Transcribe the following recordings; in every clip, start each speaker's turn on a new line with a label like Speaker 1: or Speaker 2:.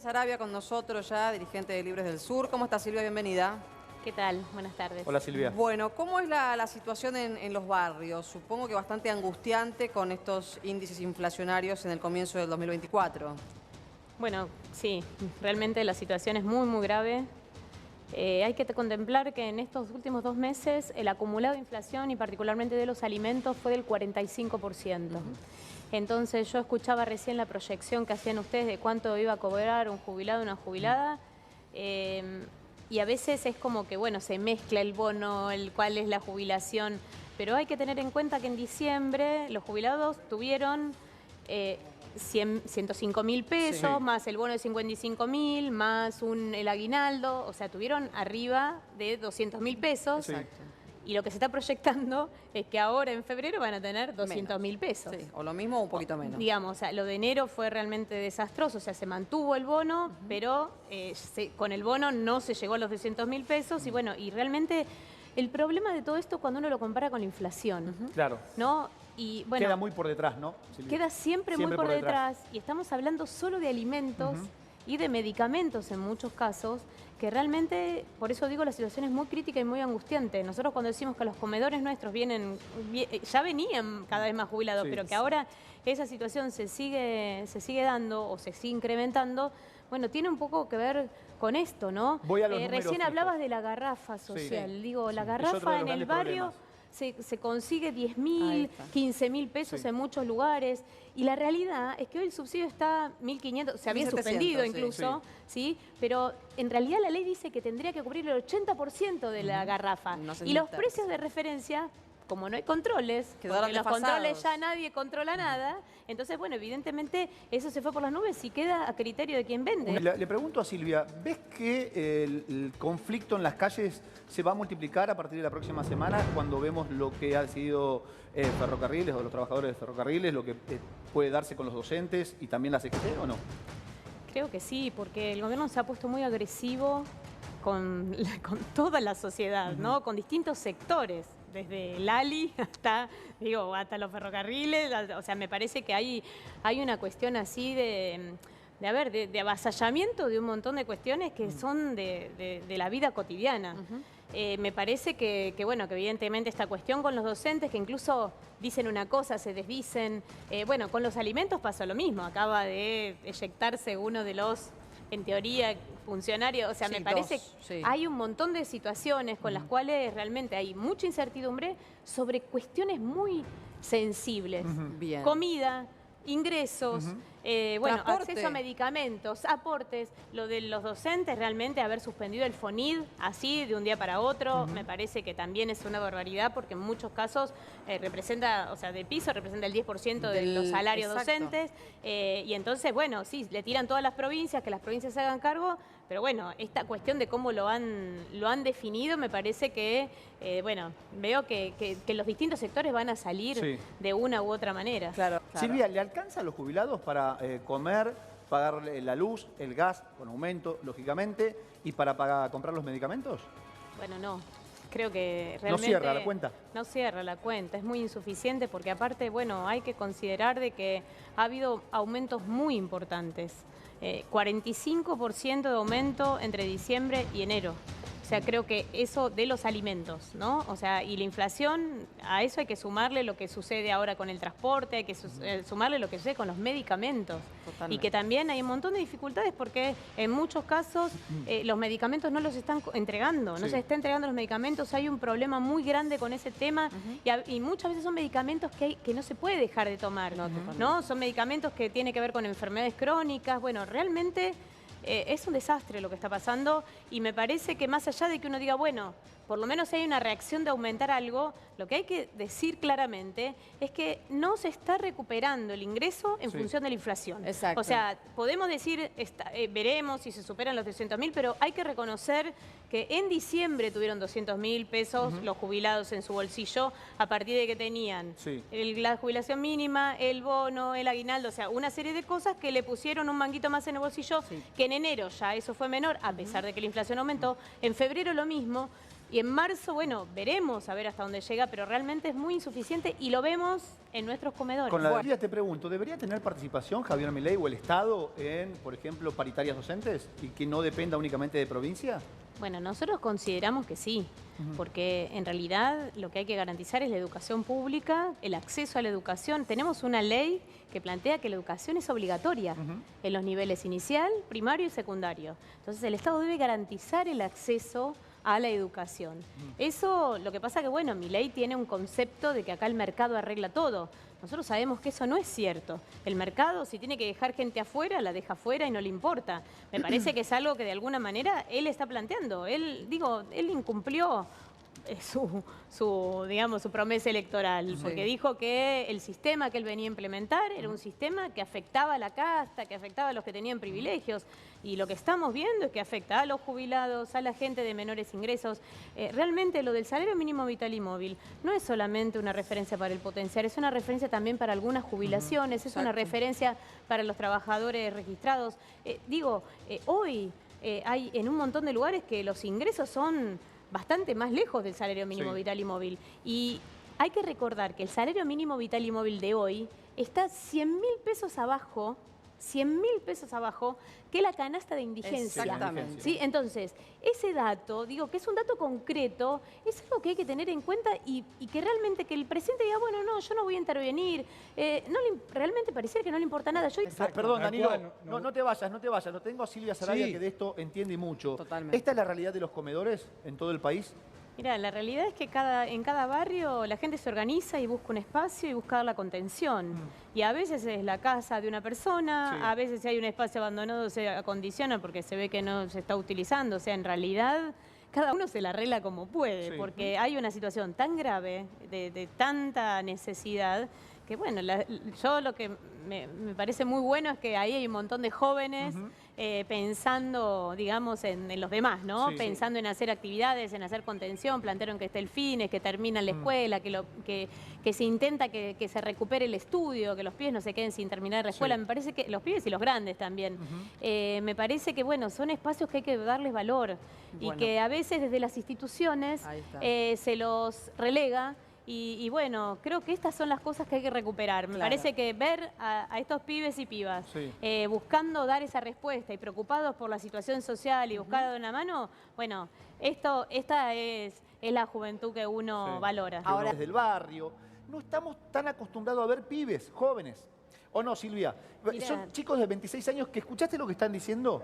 Speaker 1: Sarabia con nosotros ya, dirigente de Libres del Sur. ¿Cómo está, Silvia? Bienvenida.
Speaker 2: ¿Qué tal? Buenas tardes.
Speaker 3: Hola, Silvia.
Speaker 1: Bueno, ¿cómo es la situación en los barrios? Supongo que bastante angustiante con estos índices inflacionarios en el comienzo del 2024.
Speaker 2: Bueno, sí, realmente la situación es muy grave. Hay que contemplar que en estos últimos 2 meses el acumulado de inflación y particularmente de los alimentos fue del 45%. Entonces yo escuchaba recién la proyección que hacían ustedes de cuánto iba a cobrar un jubilado o una jubilada. Y a veces es como que, bueno, se mezcla el bono, cuál es la jubilación. Pero hay que tener en cuenta que en diciembre los jubilados tuvieron 105.000 pesos,
Speaker 3: Sí.
Speaker 2: más el bono de 55.000, más el aguinaldo. O sea, tuvieron arriba de 200.000 pesos.
Speaker 1: Exacto.
Speaker 2: Y lo que se está proyectando es que ahora en febrero van a tener 200.000 pesos.
Speaker 1: Sí, o lo mismo o un poquito menos.
Speaker 2: Digamos, o sea, lo de enero fue realmente desastroso, o sea, se mantuvo el bono, pero con el bono no se llegó a los 200.000 pesos y bueno, y realmente el problema de todo esto cuando uno lo compara con la inflación,
Speaker 3: Claro.
Speaker 2: ¿no? Y bueno,
Speaker 3: Queda muy por detrás, ¿no, Silvia?
Speaker 2: queda siempre muy por detrás y estamos hablando solo de alimentos y de medicamentos en muchos casos, que realmente, por eso digo, la situación es muy crítica y muy angustiante. Nosotros cuando decimos que los comedores nuestros ya venían cada vez más jubilados,
Speaker 3: Sí.
Speaker 2: pero que ahora esa situación se sigue dando o se sigue incrementando, bueno, tiene un poco que ver con esto, ¿no?
Speaker 3: Voy a los números
Speaker 2: Recién
Speaker 3: fijos.
Speaker 2: hablabas de la garrafa social.
Speaker 3: Sí.
Speaker 2: Digo, la
Speaker 3: Sí. Es otro de
Speaker 2: garrafa
Speaker 3: los
Speaker 2: en el
Speaker 3: grandes
Speaker 2: barrio
Speaker 3: problemas.
Speaker 2: se consigue
Speaker 1: Ahí
Speaker 2: 10.000,
Speaker 1: está.
Speaker 2: 15.000 pesos
Speaker 3: Sí.
Speaker 2: en muchos lugares. Y la realidad es que hoy el subsidio está 1.500, se había
Speaker 1: 1.700,
Speaker 2: suspendido
Speaker 1: sí.
Speaker 2: incluso, ¿sí? Pero en realidad la ley dice que tendría que cubrir el 80% de la garrafa.
Speaker 1: No sé
Speaker 2: Y
Speaker 1: si
Speaker 2: los
Speaker 1: está.
Speaker 2: precios de referencia, como no hay controles,
Speaker 1: Quedaron
Speaker 2: porque los
Speaker 1: desfasados.
Speaker 2: controles ya nadie controla nada, entonces, bueno, evidentemente eso se fue por las nubes y queda a criterio de quien vende.
Speaker 3: Le pregunto a Silvia, ¿ves que el conflicto en las calles se va a multiplicar a partir de la próxima semana cuando vemos lo que ha decidido Ferrocarriles o los trabajadores de Ferrocarriles, lo que puede darse con los docentes y también la CGT o no?
Speaker 2: Creo que sí, porque el gobierno se ha puesto muy agresivo con toda la sociedad, ¿no? Con distintos sectores, desde el ALI hasta los ferrocarriles. O sea, me parece que hay una cuestión así de avasallamiento de un montón de cuestiones que son de la vida cotidiana. Me parece que evidentemente esta cuestión con los docentes, que incluso dicen una cosa, se desdicen. Bueno, con los alimentos pasa lo mismo. Acaba de eyectarse uno de los, en teoría, funcionarios. O sea,
Speaker 1: Sí,
Speaker 2: me parece
Speaker 1: dos, sí.
Speaker 2: hay un montón de situaciones con las cuales realmente hay mucha incertidumbre sobre cuestiones muy sensibles.
Speaker 1: Bien.
Speaker 2: Comida, ingresos,
Speaker 1: Transporte.
Speaker 2: acceso a medicamentos, aportes. Lo de los docentes, realmente haber suspendido el FONID así de un día para otro, me parece que también es una barbaridad porque en muchos casos representa, o sea, de piso representa el 10% de los salarios
Speaker 1: Exacto.
Speaker 2: docentes. Y entonces, bueno, sí, le tiran todas las provincias, que las provincias se hagan cargo, pero bueno, esta cuestión de cómo lo han definido, me parece que, veo que los distintos sectores van a salir
Speaker 3: Sí.
Speaker 2: de una u otra manera.
Speaker 1: Claro.
Speaker 3: Silvia, ¿le alcanza a los jubilados para comer, pagar la luz, el gas, con aumento, lógicamente, y para comprar los medicamentos?
Speaker 2: Bueno, no. Creo que realmente...
Speaker 3: ¿No cierra la cuenta?
Speaker 2: No cierra la cuenta, es muy insuficiente porque aparte, bueno, hay que considerar de que ha habido aumentos muy importantes. 45% de aumento entre diciembre y enero. O sea, creo que eso de los alimentos, ¿no? O sea, y la inflación, a eso hay que sumarle lo que sucede ahora con el transporte, hay que sumarle lo que sucede con los medicamentos.
Speaker 1: Totalmente.
Speaker 2: Y que también hay un montón de dificultades porque en muchos casos los medicamentos no los están entregando, no
Speaker 3: Sí.
Speaker 2: se está entregando los medicamentos, hay un problema muy grande con ese tema y muchas veces son medicamentos que no se puede dejar de tomar,
Speaker 1: No, totalmente.
Speaker 2: ¿no? Son medicamentos que tienen que ver con enfermedades crónicas, bueno, realmente... es un desastre lo que está pasando y me parece que más allá de que uno diga, bueno, por lo menos hay una reacción de aumentar algo, lo que hay que decir claramente es que no se está recuperando el ingreso en
Speaker 3: Sí.
Speaker 2: función de la inflación.
Speaker 1: Exacto.
Speaker 2: O sea, podemos decir, veremos si se superan los 300.000, pero hay que reconocer que en diciembre tuvieron 200.000 pesos los jubilados en su bolsillo a partir de que tenían
Speaker 3: Sí.
Speaker 2: la jubilación mínima, el bono, el aguinaldo, o sea, una serie de cosas que le pusieron un manguito más en el bolsillo,
Speaker 1: Sí.
Speaker 2: que en enero ya eso fue menor, a pesar de que la inflación aumentó, en febrero lo mismo. Y en marzo, bueno, veremos a ver hasta dónde llega, pero realmente es muy insuficiente y lo vemos en nuestros comedores.
Speaker 3: Con la debilidad te pregunto, ¿debería tener participación Javier Milei o el Estado en, por ejemplo, paritarias docentes y que no dependa únicamente de provincia?
Speaker 2: Bueno, nosotros consideramos que sí, porque en realidad lo que hay que garantizar es la educación pública, el acceso a la educación. Tenemos una ley que plantea que la educación es obligatoria en los niveles inicial, primario y secundario. Entonces el Estado debe garantizar el acceso a la educación. Eso, lo que pasa que, bueno, Milei tiene un concepto de que acá el mercado arregla todo. Nosotros sabemos que eso no es cierto. El mercado, si tiene que dejar gente afuera, la deja afuera y no le importa. Me parece que es algo que de alguna manera él está planteando. Él incumplió su promesa electoral, porque dijo que el sistema que él venía a implementar era un sistema que afectaba a la casta, que afectaba a los que tenían privilegios, y lo que estamos viendo es que afecta a los jubilados, a la gente de menores ingresos. Realmente lo del salario mínimo vital y móvil no es solamente una referencia para el potenciar, es una referencia también para algunas jubilaciones, es una referencia para los trabajadores registrados. Hoy hay en un montón de lugares que los ingresos son bastante más lejos del salario mínimo vital y móvil. Y hay que recordar que el salario mínimo vital y móvil de hoy está 100.000 pesos abajo, 100.000 pesos abajo que la canasta de indigencia.
Speaker 1: Exactamente.
Speaker 2: ¿Sí? Entonces, ese dato, que es un dato concreto, es algo que hay que tener en cuenta y que realmente que el presidente diga, bueno, no, yo no voy a intervenir, realmente pareciera que no le importa nada.
Speaker 3: Perdón, Danilo, no te vayas. Lo tengo a Silvia Sarabia, que de esto entiende mucho.
Speaker 1: Totalmente.
Speaker 3: ¿Esta es la realidad de los comedores en todo el país?
Speaker 2: Mira, la realidad es que en cada barrio la gente se organiza y busca un espacio y busca la contención. Y a veces es la casa de una persona, a veces si hay un espacio abandonado se acondiciona porque se ve que no se está utilizando. O sea, en realidad cada uno se la arregla como puede, porque hay una situación tan grave, de tanta necesidad, que bueno, yo lo que me parece muy bueno es que ahí hay un montón de jóvenes pensando, digamos, en los demás, ¿no? Pensando en hacer actividades, en hacer contención, plantearon que esté el fines, que termina la escuela, que se intenta que se recupere el estudio, que los pibes no se queden sin terminar la escuela. Me parece que los pibes y los grandes también. Me parece que, bueno, son espacios que hay que darles valor y que a veces desde las instituciones se los relega. Y bueno, creo que estas son las cosas que hay que recuperar. Me parece que ver a estos pibes y pibas buscando dar esa respuesta y preocupados por la situación social y buscar de una mano, bueno, esta es la juventud que uno valora.
Speaker 3: Ahora, desde el barrio, no estamos tan acostumbrados a ver pibes, jóvenes. ¿O no, Silvia?
Speaker 2: Mirá.
Speaker 3: Son chicos de 26 años que, ¿escuchaste lo que están diciendo?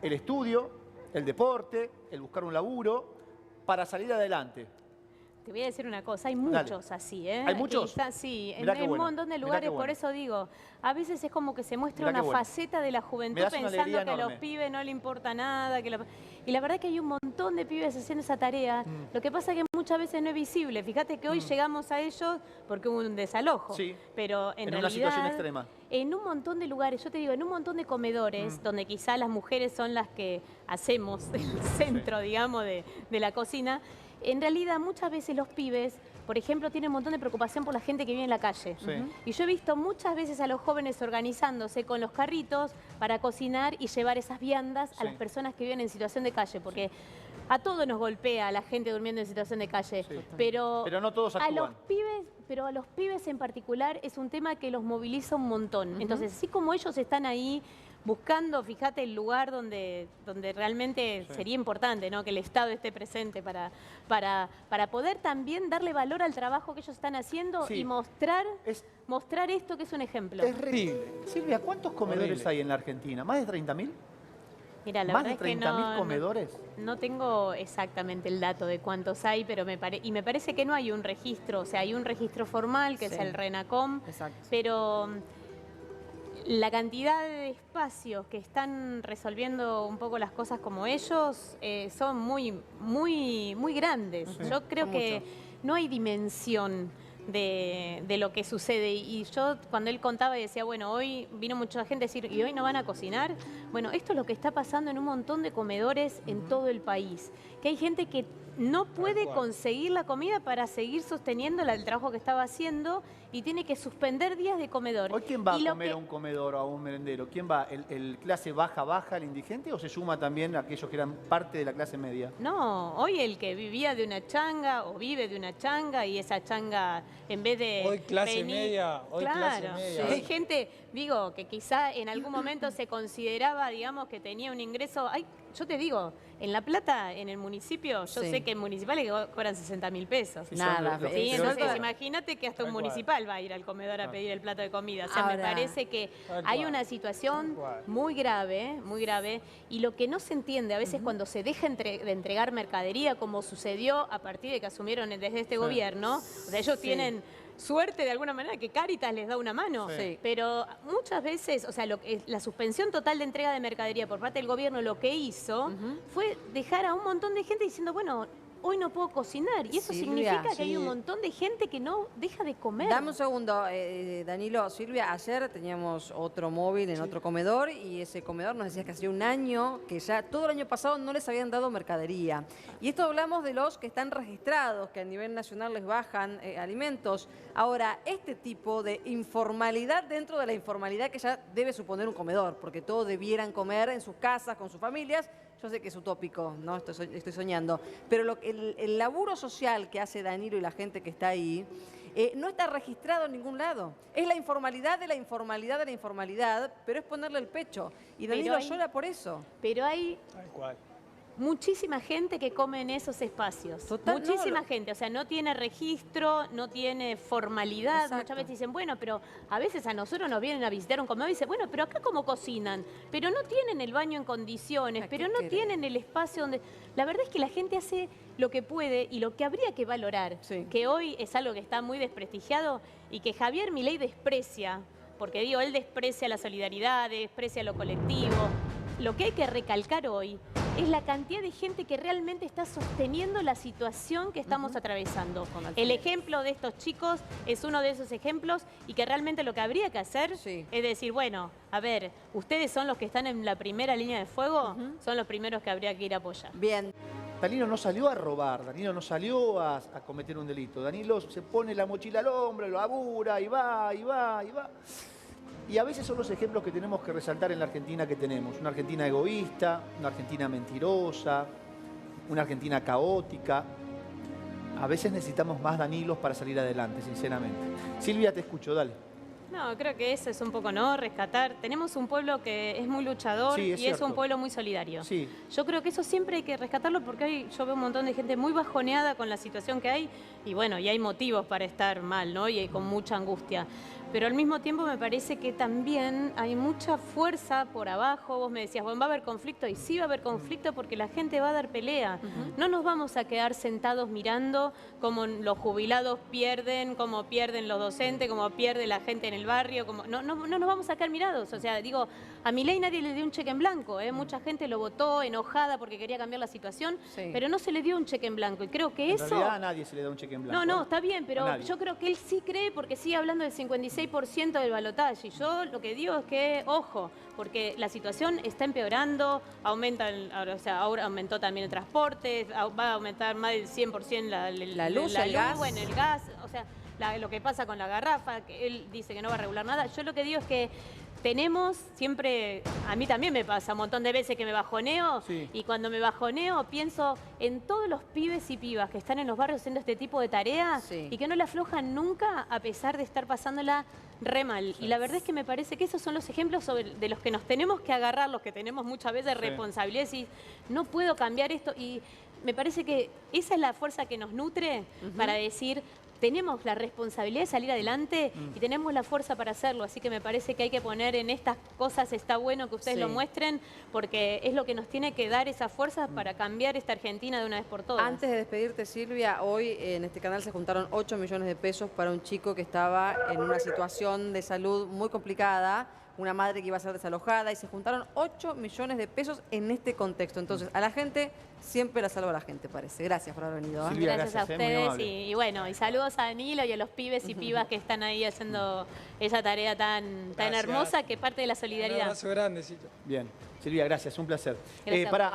Speaker 3: El estudio, el deporte, el buscar un laburo para salir adelante.
Speaker 2: Te voy a decir una cosa, hay muchos así, ¿eh?
Speaker 3: ¿Hay muchos?
Speaker 2: Sí,
Speaker 3: Mirá
Speaker 2: en
Speaker 3: qué
Speaker 2: un
Speaker 3: bueno.
Speaker 2: montón de
Speaker 3: Mirá
Speaker 2: lugares,
Speaker 3: qué bueno.
Speaker 2: por eso digo, a veces es como que se muestra
Speaker 3: Mirá
Speaker 2: una
Speaker 3: qué bueno.
Speaker 2: faceta de la juventud
Speaker 3: Me das una
Speaker 2: pensando
Speaker 3: alegría
Speaker 2: que a los
Speaker 3: enorme.
Speaker 2: pibes no le importa nada. Y la verdad que hay un montón de pibes haciendo esa tarea. Lo que pasa es que muchas veces no es visible. Fíjate que hoy llegamos a ellos porque hubo un desalojo. Pero en realidad,
Speaker 3: una situación extrema.
Speaker 2: En un montón de lugares, yo te digo, en un montón de comedores, donde quizá las mujeres son las que hacemos el centro, digamos, de la cocina, en realidad muchas veces los pibes, por ejemplo, tienen un montón de preocupación por la gente que vive en la calle. Y yo he visto muchas veces a los jóvenes organizándose con los carritos para cocinar y llevar esas viandas a las personas que viven en situación de calle, porque a todos nos golpea la gente durmiendo en situación de calle, pero
Speaker 3: no todos actúan.
Speaker 2: A los pibes en particular es un tema que los moviliza un montón. Entonces, así como ellos están ahí buscando, fíjate, el lugar donde realmente sería importante, ¿no?, que el Estado esté presente para poder también darle valor al trabajo que ellos están haciendo y mostrar esto que es un ejemplo.
Speaker 3: Es terrible. Silvia, ¿cuántos comedores hay en la Argentina? ¿Más de 30.000?
Speaker 2: Mira, la
Speaker 3: ¿Más
Speaker 2: verdad
Speaker 3: de
Speaker 2: es que
Speaker 3: 30.000 comedores?
Speaker 2: No tengo exactamente el dato de cuántos hay, pero me parece que no hay un registro. O sea, hay un registro formal, que es el RENACOM, pero la cantidad de espacios que están resolviendo un poco las cosas como ellos son muy, muy, muy grandes. Yo creo que no hay dimensión de lo que sucede. Y yo, cuando él contaba y decía, bueno, hoy vino mucha gente a decir, ¿y hoy no van a cocinar? Bueno, esto es lo que está pasando en un montón de comedores en todo el país. Que hay gente que no puede conseguir la comida para seguir sosteniendo el trabajo que estaba haciendo y tiene que suspender días de comedor.
Speaker 3: ¿Hoy quién va a
Speaker 2: Y lo
Speaker 3: comer
Speaker 2: que-
Speaker 3: a un comedor o a un merendero? ¿Quién va? ¿El clase baja, el indigente, o se suma también aquellos que eran parte de la clase media?
Speaker 2: No, hoy el que vivía de una changa o vive de una changa y esa changa en vez de
Speaker 4: Hoy clase media, hoy
Speaker 2: claro,
Speaker 4: clase media.
Speaker 2: hay gente, digo, que quizá en algún momento se consideraba, digamos, que tenía un ingreso. Yo te digo, en La Plata, en el municipio, yo
Speaker 1: Sí.
Speaker 2: sé que en municipales cobran 60.000 pesos.
Speaker 3: Sí,
Speaker 1: Nada,
Speaker 3: son los
Speaker 2: Sí,
Speaker 3: peores.
Speaker 2: entonces imagínate que hasta un
Speaker 4: Tal cual.
Speaker 2: municipal va a ir al comedor a pedir el plato de comida. O sea, me
Speaker 1: Ahora-
Speaker 2: parece que
Speaker 4: Tal
Speaker 2: hay
Speaker 4: cual.
Speaker 2: una situación
Speaker 4: Tal cual.
Speaker 2: muy grave, y lo que no se entiende a veces cuando se deja de entregar mercadería, como sucedió a partir de que asumieron desde este gobierno, o sea, ellos tienen suerte de alguna manera que Cáritas les da una mano,
Speaker 1: Sí.
Speaker 2: pero muchas veces, o sea, la suspensión total de entrega de mercadería por parte del gobierno lo que hizo fue dejar a un montón de gente diciendo, bueno, hoy no puedo cocinar. Y eso
Speaker 1: Silvia,
Speaker 2: significa que hay
Speaker 1: sí.
Speaker 2: un montón de gente que no deja de comer.
Speaker 1: Dame un segundo, Danilo. Silvia, ayer teníamos otro móvil en otro comedor y ese comedor nos decía que hacía un año, que ya todo el año pasado no les habían dado mercadería. Y esto hablamos de los que están registrados, que a nivel nacional les bajan alimentos. Ahora, este tipo de informalidad dentro de la informalidad que ya debe suponer un comedor, porque todos debieran comer en sus casas, con sus familias. Yo sé que es utópico, ¿no? Estoy soñando. Pero el laburo social que hace Danilo y la gente que está ahí no está registrado en ningún lado. Es la informalidad de la informalidad de la informalidad, pero es ponerle el pecho. Y Danilo
Speaker 2: Pero hay-
Speaker 1: llora por eso.
Speaker 2: Pero hay
Speaker 4: Tal cual.
Speaker 2: muchísima gente que come en esos espacios.
Speaker 1: Total, no,
Speaker 2: Muchísima gente. O sea, no tiene registro, no tiene formalidad.
Speaker 1: Exacto.
Speaker 2: Muchas veces dicen, bueno, pero a veces a nosotros nos vienen a visitar un comedor y dicen, bueno, pero acá cómo cocinan. Pero no tienen el baño en condiciones,
Speaker 1: ¿A
Speaker 2: pero
Speaker 1: qué
Speaker 2: no
Speaker 1: querés?
Speaker 2: tienen el espacio donde... La verdad es que la gente hace lo que puede y lo que habría que valorar,
Speaker 1: Sí.
Speaker 2: que hoy es algo que está muy desprestigiado y que Javier Milei desprecia, porque digo, él desprecia la solidaridad, desprecia lo colectivo. Lo que hay que recalcar hoy es la cantidad de gente que realmente está sosteniendo la situación que estamos atravesando.
Speaker 1: Con
Speaker 2: El
Speaker 1: alfileres.
Speaker 2: ejemplo de estos chicos es uno de esos ejemplos y que realmente lo que habría que hacer
Speaker 1: Sí.
Speaker 2: es decir, bueno, a ver, ustedes son los que están en la primera línea de fuego, son los primeros que habría que ir a apoyar.
Speaker 1: Bien.
Speaker 3: Danilo no salió a robar, Danilo no salió a cometer un delito. Danilo se pone la mochila al hombro, lo labura y va, y va, y va. Y a veces son los ejemplos que tenemos que resaltar en la Argentina que tenemos. Una Argentina egoísta, una Argentina mentirosa, una Argentina caótica. A veces necesitamos más Danilos para salir adelante, sinceramente. Silvia, te escucho, dale.
Speaker 2: No, creo que eso es un poco, ¿no? Rescatar. Tenemos un pueblo que es muy luchador
Speaker 3: Sí, es
Speaker 2: y es
Speaker 3: cierto.
Speaker 2: un pueblo muy solidario.
Speaker 3: Sí.
Speaker 2: Yo creo que eso siempre hay que rescatarlo porque hoy yo veo un montón de gente muy bajoneada con la situación que hay y bueno, y hay motivos para estar mal, ¿no? Y con mucha angustia. Pero al mismo tiempo me parece que también hay mucha fuerza por abajo. Vos me decías, bueno, va a haber conflicto y sí va a haber conflicto porque la gente va a dar pelea. No nos vamos a quedar sentados mirando cómo los jubilados pierden, cómo pierden los docentes, cómo pierde la gente en el barrio. No nos vamos a quedar mirados. O sea, digo, a Milei nadie le dio un cheque en blanco. Mucha gente lo votó enojada porque quería cambiar la situación,
Speaker 1: Sí.
Speaker 2: pero no se le dio un cheque en blanco. Y creo que
Speaker 3: En
Speaker 2: eso...
Speaker 3: realidad a nadie se le da un cheque en blanco.
Speaker 2: No, está bien,
Speaker 3: A
Speaker 2: pero
Speaker 3: nadie.
Speaker 2: yo creo que él sí cree porque sigue hablando del 56% del balotaje. Y yo lo que digo es que, ojo, porque la situación está empeorando, ahora aumentó también el transporte, va a aumentar más del 100%
Speaker 1: La luz, el gas.
Speaker 2: bueno, el gas, o sea, lo que pasa con la garrafa, que él dice que no va a regular nada. Yo lo que digo es que tenemos siempre, a mí también me pasa un montón de veces que me bajoneo
Speaker 3: Sí.
Speaker 2: y cuando me bajoneo pienso en todos los pibes y pibas que están en los barrios haciendo este tipo de tareas
Speaker 1: Sí.
Speaker 2: y que no la aflojan nunca a pesar de estar pasándola re mal. Y la verdad es que me parece que esos son los ejemplos de los que nos tenemos que agarrar, los que tenemos muchas veces responsabilidad y decir, no puedo cambiar esto. Y me parece que esa es la fuerza que nos nutre para decir, tenemos la responsabilidad de salir adelante y tenemos la fuerza para hacerlo. Así que me parece que hay que poner en estas cosas, está bueno que ustedes
Speaker 1: Sí.
Speaker 2: lo muestren, porque es lo que nos tiene que dar esa fuerza para cambiar esta Argentina de una vez por todas.
Speaker 1: Antes de despedirte, Silvia, hoy en este canal se juntaron 8 millones de pesos para un chico que estaba en una situación de salud muy complicada, una madre que iba a ser desalojada, y se juntaron 8 millones de pesos en este contexto. Entonces, a la gente siempre la salva la gente, parece. Gracias por haber venido. ¿eh?
Speaker 3: Silvia,
Speaker 2: Gracias a
Speaker 3: gracias, muy
Speaker 2: ustedes
Speaker 3: amable.
Speaker 2: y bueno, y saludos a Danilo y a los pibes y pibas que están ahí haciendo esa tarea tan
Speaker 4: Gracias.
Speaker 2: hermosa que es parte de la
Speaker 4: Un
Speaker 2: solidaridad.
Speaker 4: abrazo grande, Cito.
Speaker 3: Bien. Silvia, gracias, un placer.
Speaker 2: Gracias a
Speaker 3: Para